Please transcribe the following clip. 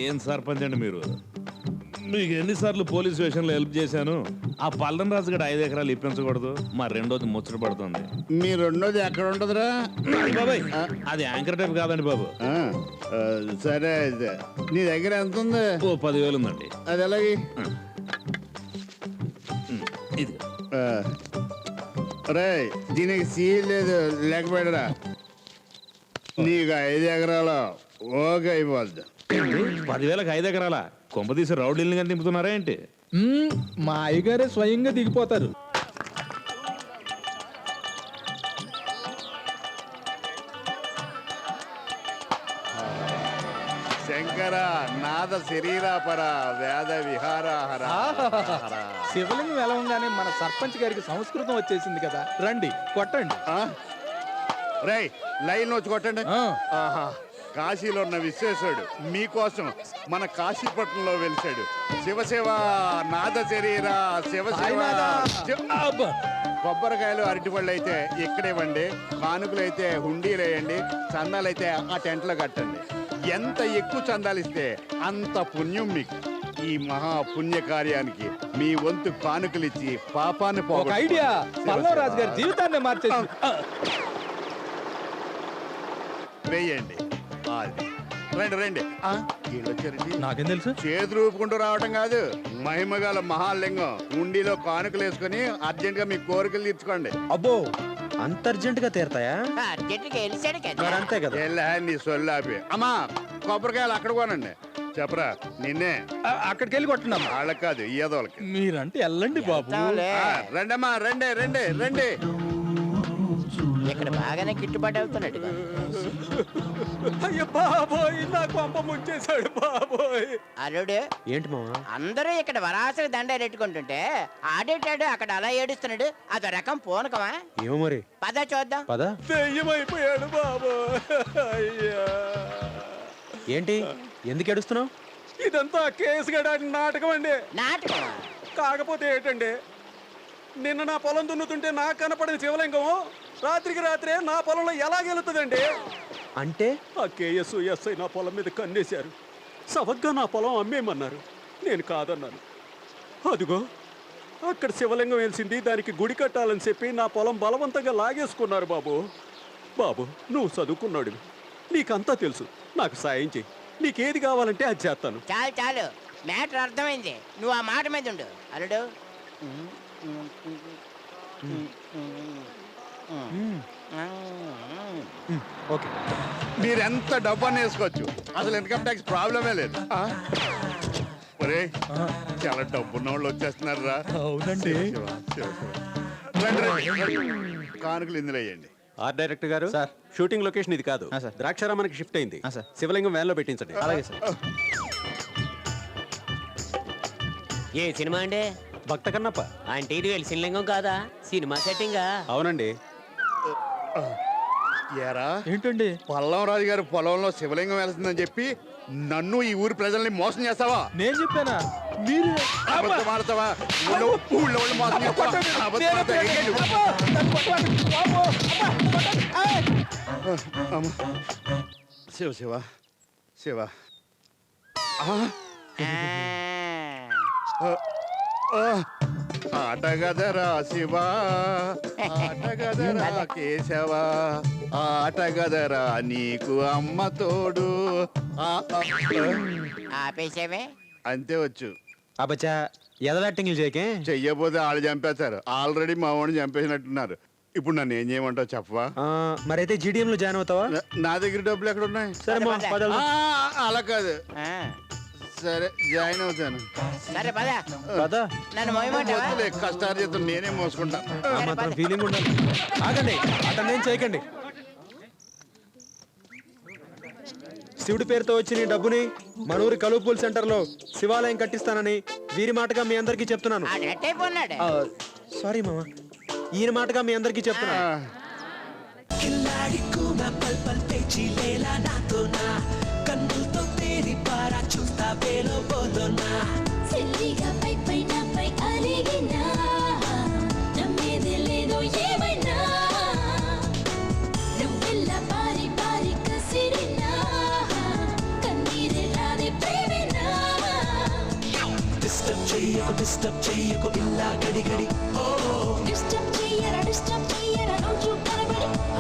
ఏం సర్పంచ్ అండి మీరు? మీకు ఎన్నిసార్లు పోలీస్ స్టేషన్లో హెల్ప్ చేశాను. ఆ పల్లం రాజు గడ 5 ఎకరాలు ఇప్పించకూడదు. మా రెండోది ముచ్చట పడుతుంది. మీ రెండోది ఎక్కడ ఉంటదిరా? బాబాయ్ అది యాంకర్ టైప్ కాదండి బాబు. సరే అయితే నీ దగ్గర ఎంత ఉంది? ఓ 10,000 ఉందండి. అది ఎలాగే ఇది రే దీనికి సీల్ లేదు లేకపోయాడరా. నీకు 5 ఎకరాలు ఓకే అయిపోద్ది. 10,000కి 5 ఎకరాలా? కొంప తీసి రౌడీల్ని కానీ దింపుతున్నారా ఏంటి? మా అయ్యగారే స్వయంగా దిగిపోతారు. శంకర నాద శరీరాపర వేద విహారహర. శివలింగం ఎలా ఉంగానే మన సర్పంచ్ గారికి సంస్కృతం వచ్చేసింది కదా. రండి కొట్టండి. రై లైన్ వచ్చి కొట్టండి. ఆహా కాశీలో ఉన్న విశ్వేశ్వరుడు మీకోసం మన కాశీపట్నంలో వెలిసాడు. శివశివ నాద శరీర శివశివ. కొబ్బరికాయలు అరటిపళ్ళు అయితే ఇక్కడివ్వండి, కానుకలు అయితే హుండీలు వేయండి, చందాలు అయితే ఆ టెంట్లో కట్టండి. ఎంత ఎక్కువ చందాలు ఇస్తే అంత పుణ్యం మీకు. ఈ మహా పుణ్య కార్యానికి మీ వంతు కానుకలు ఇచ్చి పాపాన్ని ఒక ఐడియా పల్లవరాజు గారి జీవితాన్ని మార్చేసి వేయండి. రండి రండి. వచ్చారండి. నాకేం తెలుసు? చేతులు ఊపుకుంటూ రావటం కాదు, మహిమగల మహాలింగం ఉండిలో కానుకలు వేసుకుని అర్జెంట్ గా మీ కోరికలు తీర్చుకోండి. అబ్బో అంత అర్జెంట్ గా తీరతాయా? అంతే కదా. నీ సొల్లాపి అమ్మా కొబ్బరికాయలు అక్కడ కొనండి. చెప్పరా నిన్నే అక్కడికి వెళ్ళి కొట్టండి. వాళ్ళకి కాదు ఈదోళ్ళకి. మీరంటే వెళ్ళండి బాబు. రండి అమ్మా రండి రండి రండి. ఇక్కడ బాగానే గిట్టుబాటు అవుతున్నాడు. అయ్యో బాబోయ్ నా కొంప ముంచేశాడు బాబోయ్. అల్లుడు ఏంటి మామ? అందరూ ఇక్కడ వరాసలు దండెట్టుకుంటుంటే ఆడేటాడు అక్కడ అలా ఏడుస్తున్నాడు. అదో రకం పూనకమా? ఏమో మరి. పద చూద్దాం. పద. దెయ్యమైపోయాడు బాబోయ్. అయ్యా ఏంటి ఎందుకు ఏడుస్తున్నావు? ఇదంతా కేసు గడాడి నాటకం అండి. నాటకం కాకపోతే ఏంటండి, నిన్న నా పొలం దున్నుతుంటే నాకు కనపడిన శివలింగం రాత్రికి రాత్రే నా పొలంలో ఎలా గెలుతుందండి? అంటే ఆ కేఎస్ ఎస్ఐ నా పొలం మీద కన్నేశారు. సవగ్గా నా పొలం అమ్మేయమన్నారు. నేను కాదన్నాను. అదిగో అక్కడ శివలింగం వెలిసింది. దానికి గుడి కట్టాలని చెప్పి నా పొలం బలవంతంగా లాగేసుకున్నారు. బాబు బాబు నువ్వు చదువుకున్నాడు, నీకంతా తెలుసు. నాకు సాయం చెయ్యి. నీకేది కావాలంటే అది చేస్తాను. చాలు చాలు మ్యాటర్ అర్థమైంది. నువ్వు ఆ మాట మీద ఉండు అల్లుడు. ఓకే మీరెంత డబ్బని వేసుకోవచ్చు, అసలు ఇన్కమ్ ట్యాక్స్ ప్రాబ్లమే లేదు. ఒరే చాలా డబ్బున్న వాళ్ళు వచ్చేస్తున్నారు రా. అవునండి. కానుకలు ఇందులో వేయండి. ఆర్ట్ డైరెక్టర్ గారు సార్, షూటింగ్ లొకేషన్ ఇది కాదు, ద్రాక్షారామానికి షిఫ్ట్ అయింది. శివలింగం వ్యాన్ లో పెట్టించండి. అలాగే సార్. ఏ సినిమా అండి? భక్త కన్నప్ప. అంటే ఇది శివలింగం కాదా? సినిమా సెట్టింగా? అవునండి. ఏరా ఏంటండి? పల్లం రాజు గారు పొలంలో శివలింగం వెళ్తుందని చెప్పి నన్ను ఈ ఊరి ప్రజల్ని మోసం చేస్తావా? నేను చెప్పానా? మీరు అబద్ధం ఆడతావా? ఊళ్ళో వాళ్ళు మోసం చేస్తావా? అబద్ధం ఆడతావా? శివ శివ శివ. ఆటగదరా శివ, ఆటగదరా కేశవ, ఆటగదరా నీకు అమ్మ తోడు. ఆపేసేవే. అంతే వచ్చు. అబ్బచ్చా ఎదలాక్టింగ్లు చేయకే. చెయ్యపోతే వాళ్ళు చంపేస్తారు. ఆల్రెడీ మా వాడిని చంపేసినట్టున్నారు. ఇప్పుడు నన్ను ఏం చేయమంటావు చెప్పవా? మరైతే జీడిఎం లో జాయిన్ అవుతావా? నా దగ్గర డబ్బులు ఎక్కడ ఉన్నాయి? సరే అలా కాదు. సరే జాయిన్ అవుతాను. సరే పద. నన్ను మోయమంటావా? కష్టార్జితం నేనే మోసుకుంటా. మాత్రం ఫీలింగ్ ఉండాలి. ఆగండి, అతను ఏం చేయకండి. శివుడి పేరుతో వచ్చిన డబ్బుని మనూరి కలుపుల్ సెంటర్ లో శివాలయం కట్టిస్తానని వీరి మాటగా మీ అందరికీ చెప్తున్నాను. సారీ మామ, ఈయన మాటగా మీ అందరికీ చెప్తున్నాను. చూస్తా వేలో పోతున్నా సిల్లిగా పై పైన పై అలిగినా నమ్మేది లేదో ఏమైనా నువ్వెల్ల పారి పారి కసిరినా డిస్టర్బ్ చెయ్యకు ఇలా గడి గడి ఓ